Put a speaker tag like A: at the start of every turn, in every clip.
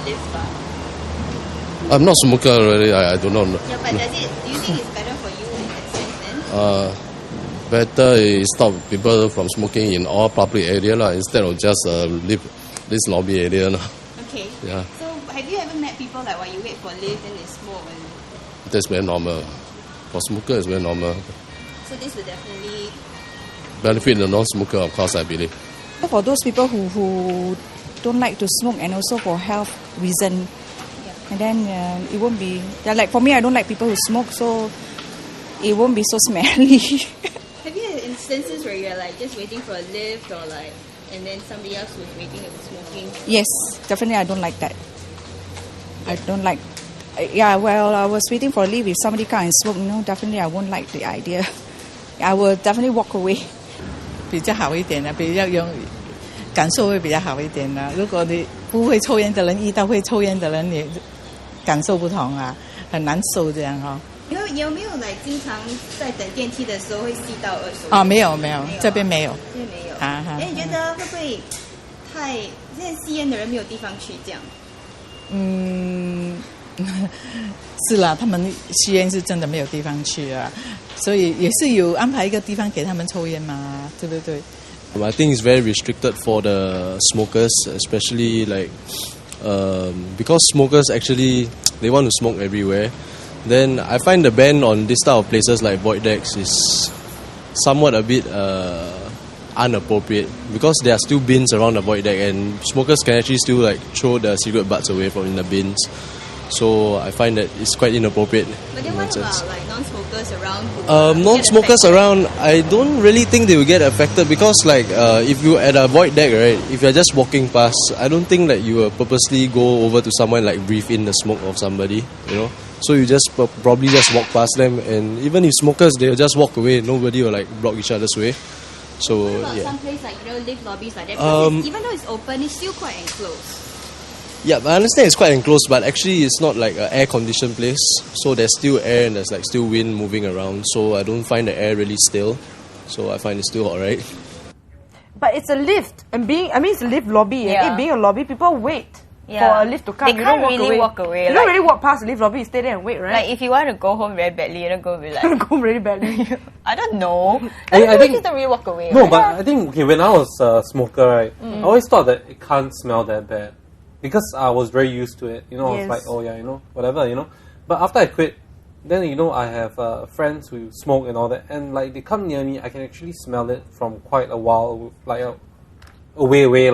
A: lift bar?
B: I'm not smoker already. I don't know.
A: Yeah, but do you think it's better for you in that sense then?
B: Better is stop people from smoking in all public area instead of just leave this lobby area.
A: Okay.
B: Yeah.
A: So have you ever met people like while you wait for lift and they smoke?
B: That's very normal. For smoker, it's very normal.
A: So this will definitely
B: Benefit the non-smoker, of course, I believe.
C: For those people who don't like to smoke and also for health reason, and then it won't be, like for me, I don't like people who smoke, so it won't be so smelly.
A: Have you had instances where you're like just waiting for a lift or like, and then somebody else was waiting and smoking?
C: Yes, definitely I don't like that. I don't like, well, I was waiting for a lift. If somebody come and smoke, definitely I won't like the idea. I will definitely walk away.
D: 比较好一点的，比较感受会比较好一点的。如果你不会抽烟的人遇到会抽烟的人，你感受不同啊，很难受这样哈。
A: 有没有like经常在等电梯的时候会吸到二手烟？
D: 没有，这边没有。
A: 这边没有。你觉得会不会太现在吸烟的人没有地方去这样？
D: 是啦，他们吸烟是真的没有地方去啊，所以也是有安排一个地方给他们抽烟嘛，对不对？
E: I think it's very restricted for the smokers, especially because smokers actually they want to smoke everywhere. Then I find the ban on this type of places like void decks is somewhat a bit inappropriate because there are still bins around the void deck and smokers can actually still throw the cigarette butts away from in the bins. So I find that it's quite inappropriate.
A: But then what about non-smokers around?
E: Non-smokers around, I don't really think they will get affected because if you're at a void deck, right, if you're just walking past, I don't think that you will purposely go over to someone breathe in the smoke of somebody, So you just probably just walk past them, and even if smokers, they'll just walk away. Nobody will block each other's way. So
A: what about some place lift lobbies like that? Because even though it's open, it's still quite enclosed.
E: Yeah, I understand it's quite enclosed, but actually it's not like an air-conditioned place. So there's still air and there's still wind moving around. So I don't find the air really still. So I find it's still alright.
F: But it's a lift, and it's a lift lobby. And it being a lobby, people wait for a lift to come.
A: They can't really walk away.
F: You don't really walk past the lift lobby. You stay there and wait, right?
A: Like if you want to go home very badly, you're not going to be like...
F: go really badly.
A: I don't know.
G: I think...
A: You don't really walk away.
G: No,
A: right?
G: but I think when I was a smoker, right, I always thought that it can't smell that bad. Because I was very used to it, I was like, oh yeah, whatever, But after I quit, then, I have friends who smoke and all that, and they come near me, I can actually smell it from quite a while, a way,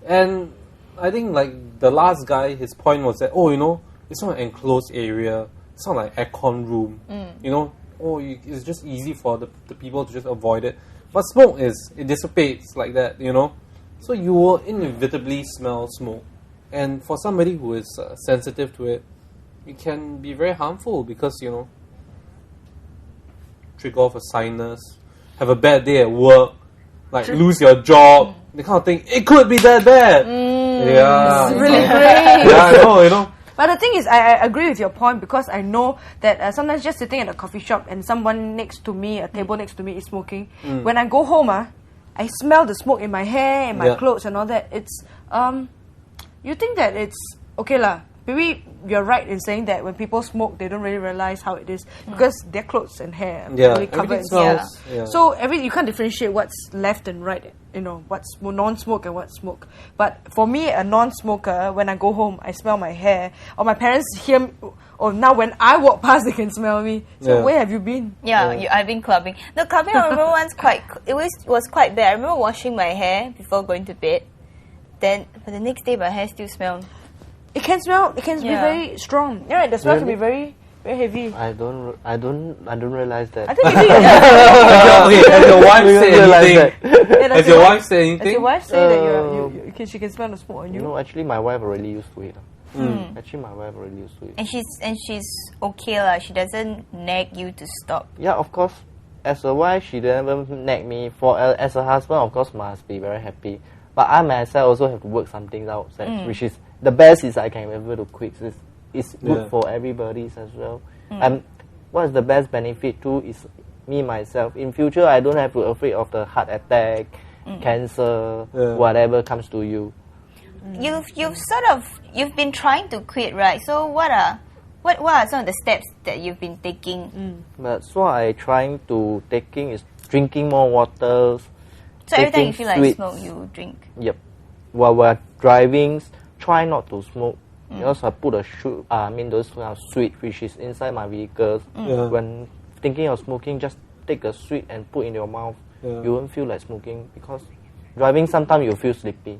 G: And I think, the last guy, his point was that, it's not an enclosed area, it's not like aircon room, it's just easy for the people to just avoid it. But smoke it dissipates like that, So you will inevitably smell smoke. And for somebody who is sensitive to it, it can be very harmful because, trigger off a sinus, have a bad day at work, lose your job, the kind of thing. It could be that bad. Yeah.
F: It's really great.
G: Yeah, I know,
F: But the thing is, I agree with your point because I know that sometimes just sitting at a coffee shop and someone next to me, a table next to me is smoking. When I go home, I smell the smoke in my hair and my clothes and all that. It's, you think that it's, okay lah, maybe you're right in saying that when people smoke, they don't really realize how it is because their clothes and hair are really covered. So you can't differentiate what's left and right, what's non-smoke and what's smoke. But for me, a non-smoker, when I go home, I smell my hair, or my parents hear me, or now when I walk past, they can smell me. So where have you been?
A: I've been clubbing. The clubbing I remember was quite bad. I remember washing my hair before going to bed. But the next day my hair still smelled.
F: It can smell. It can be very strong. Yeah, the smell can be very, very heavy.
H: I don't realize that.
F: I think maybe.
G: Has your wife said anything? Has your wife said anything?
F: Has your wife say that she can smell the smoke on you?
H: No, actually, my wife already used to it. Actually, my wife already used to it.
A: And she's okay lah. She doesn't nag you to stop.
H: Yeah, of course. As a wife, she never nag me. As a husband, of course, must be very happy. But I myself also have to work something out, which is the best is I can be able to quit. It's good for everybody as well. And what is the best benefit too is me myself. In future, I don't have to afraid of the heart attack, cancer, whatever comes to you.
A: you've been trying to quit, right? So what are some of the steps that you've been taking?
H: That's what I trying to taking is drinking more waters.
A: So every time you
H: taking
A: feel like
H: sweets.
A: smoke, you drink.
H: Yep. While we're driving, try not to smoke. Because I put those sweet which is inside my vehicles.
G: Yeah.
H: When thinking of smoking, just take a sweet and put in your mouth.
G: Yeah.
H: You won't feel like smoking because driving sometimes you feel sleepy.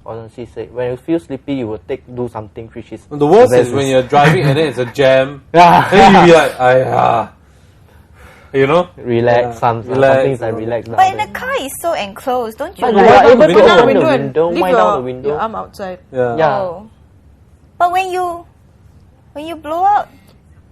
H: Honestly say, when you feel sleepy, you will do something which is.
G: The worst is when you're driving and then it's a jam.
H: Yeah.
G: Then you be like, you know?
H: Relax. Some things like relax.
A: But in the car, it's so enclosed, don't you?
H: But
A: like?
H: you are able to
F: Open down the
H: open
F: window
H: the
F: and
H: window,
F: leave
H: wind down the window.
F: your arm outside.
G: Yeah.
H: Yeah.
A: Oh. But when you blow out,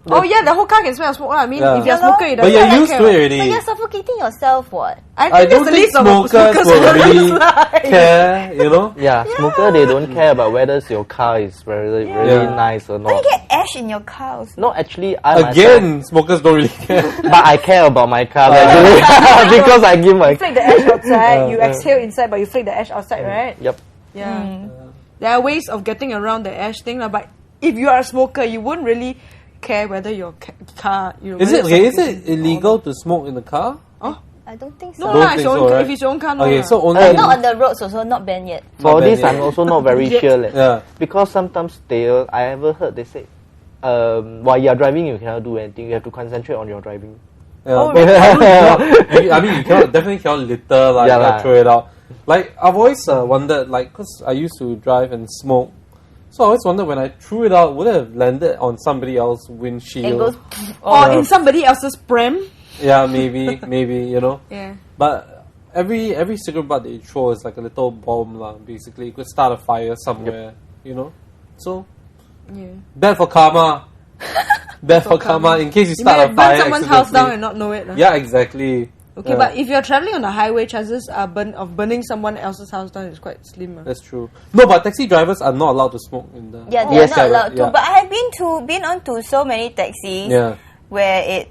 F: Oh yeah, the whole car can smell smoke. I mean,
G: Yeah.
F: if you're a
A: Yeah,
F: smoker, it
G: But
F: doesn't
G: you're
F: really
G: used
F: care.
G: to it already.
A: but you're suffocating yourself, what?
F: I think
G: I
F: that's
G: don't
F: the
G: think
F: least of
G: smokers
F: smokers
G: will really
F: like.
G: care, you know?
H: Yeah, smoker they don't care about whether your car is really
G: Yeah.
H: nice or
A: Don't
H: not.
A: you get ash in your car also?
H: No, actually, I myself,
G: Again, smokers don't really care.
H: but I care about my car actually because I give my.
F: You flick the ash outside, you exhale inside, but you flick the ash outside, right?
H: Yep.
F: Yeah. There are ways of getting around the ash thing, but if you are a smoker, you won't really care whether your car.
G: Is it illegal to smoke in the car?
A: I don't think so.
F: No,
G: Don't
F: lah,
G: think
F: it's your own,
G: so, right?
F: if it's your own car, no.
G: Okay,
F: lah.
G: so only.
A: Not on the roads also, not banned yet.
H: For
G: bad,
H: this,
G: yeah.
H: I'm also not very sure. Leh.
G: Yeah.
H: Because sometimes I ever heard they say, while you're driving, you cannot do anything. You have to concentrate on your driving.
G: Yeah,
F: Oh,
G: but I mean, you definitely cannot litter, like,
H: Yeah, lah.
G: throw it out. Like, I've always wondered, like, because I used to drive and smoke, so I always wondered when I threw it out, would it have landed on somebody else's windshield?
A: It goes.
F: Or in somebody else's pram.
G: Yeah, maybe, you know.
F: Yeah.
G: But every cigarette butt that you throw is like a little bomb, lah. Basically, it could start a fire somewhere, you know. So, bad for karma. Bad for karma. In case you
F: You may
G: start a
F: have
G: fire
F: burned someone's house
G: accidentally.
F: down and not know it. Lah.
G: Yeah, exactly.
F: Okay,
G: Yeah.
F: but if you're traveling on a highway, chances are of burning someone else's house down is quite slim. Ah.
G: That's true. No, but taxi drivers are not allowed to smoke in the.
A: Yeah, they're
H: Yes,
A: not
H: yeah,
A: allowed to.
G: yeah.
A: But I have been on to so many taxis
G: Yeah.
A: where it.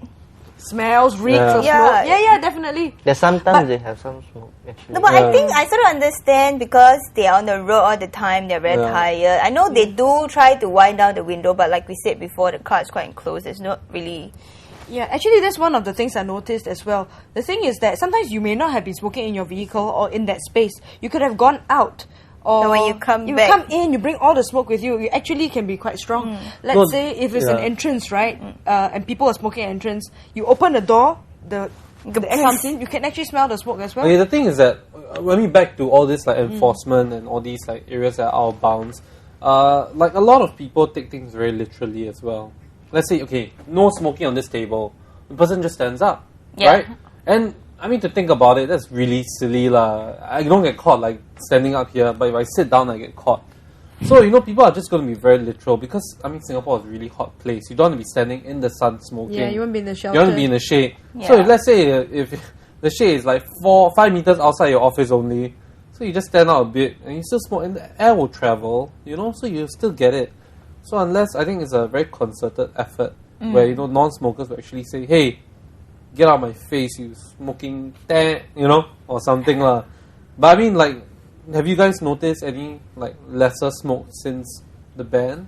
F: Smells, reeks
G: Yeah.
F: of
A: Yeah.
F: smoke. Yeah, definitely.
H: There's sometimes they have some smoke actually.
A: No, but
G: Yeah.
A: I think I sort of understand because they are on the road all the time. They're very
G: Yeah.
A: tired. I know they do try to wind down the window, but like we said before, the car is quite enclosed. There's not really.
F: Yeah, actually, that's one of the things I noticed as well. The thing is that sometimes you may not have been smoking in your vehicle or in that space. You could have gone out. Or
A: And when you come
F: you
A: back-
F: come in, you bring all the smoke with you. You actually can be quite strong. Let's
G: No,
F: say if it's an
G: yeah.
F: entrance, right, and people are smoking at entrance, you open the door, the air comes in. You can actually smell the smoke as well.
G: Okay, the thing is that when we back to all this like enforcement and all these like areas that are out of bounds, like a lot of people take things very literally as well. Let's say, okay, no smoking on this table. The person just stands up,
A: Yeah.
G: right? And I mean, to think about it, that's really silly lah. I don't get caught like standing up here, but if I sit down, I get caught. So, people are just going to be very literal because, I mean, Singapore is a really hot place. You don't want to be standing in the sun smoking.
F: Yeah, you won't be in the shelter.
G: You want to be in the shade.
A: Yeah.
G: So, if let's say if the shade is like 5 meters outside your office only, so you just stand out a bit and you still smoke and the air will travel, so you still get it. So, unless, I think it's a very concerted effort where, non-smokers will actually say, hey, get out of my face, you smoking, or something lah. But I mean, like, have you guys noticed any like lesser smoke since the ban?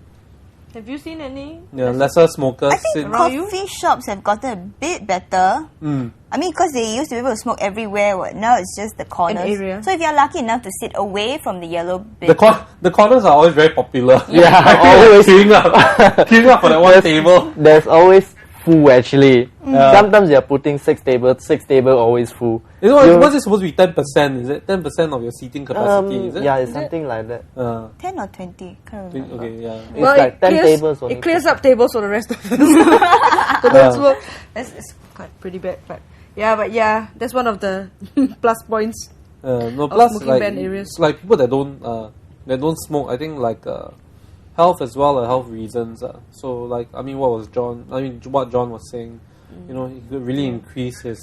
F: Have you seen any?
G: Yeah, lesser smokers
A: I think
G: since.
A: coffee shops have gotten a bit better. I mean, because they used to be able to smoke everywhere. Now it's just the corners.
F: area.
A: So if you're lucky enough to sit away from the yellow bin,
G: The corners are always very popular.
H: Yeah,
G: I
H: always.
G: queuing up for that one table.
H: There's always full actually. Sometimes they're putting 6 tables, 6 table always full.
G: What's it supposed to be? 10%? Is it 10% of your seating capacity? Is it?
H: Yeah, it's something like that.
A: 10 or 20, can't remember.
G: Okay, yeah.
H: It's like 10 tables only.
F: It clears up tables for the rest of us. So that's what- it's quite pretty bad, but yeah, that's one of the plus points.
G: No, plus
F: smoking
G: like
F: ban areas.
G: like people that don't smoke. I think like health as well, or health reasons. So like what John was saying, he could really increase his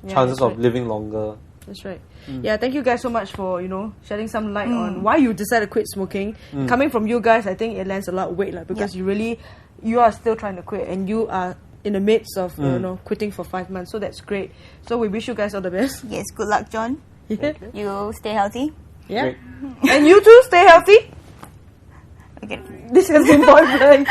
G: chances
F: that's
G: of
F: right.
G: living longer.
F: That's right. Yeah, thank you guys so much for shedding some light on why you decided to quit smoking. Coming from you guys, I think it lands a lot of weight, because you are still trying to quit and you are in the midst of quitting for 5 months. So that's great. So we wish you guys all the best.
A: Yes, good luck, John. You stay healthy.
F: Yeah.
G: Great.
F: And you too, stay healthy.
A: Okay.
F: This has been Point Blank.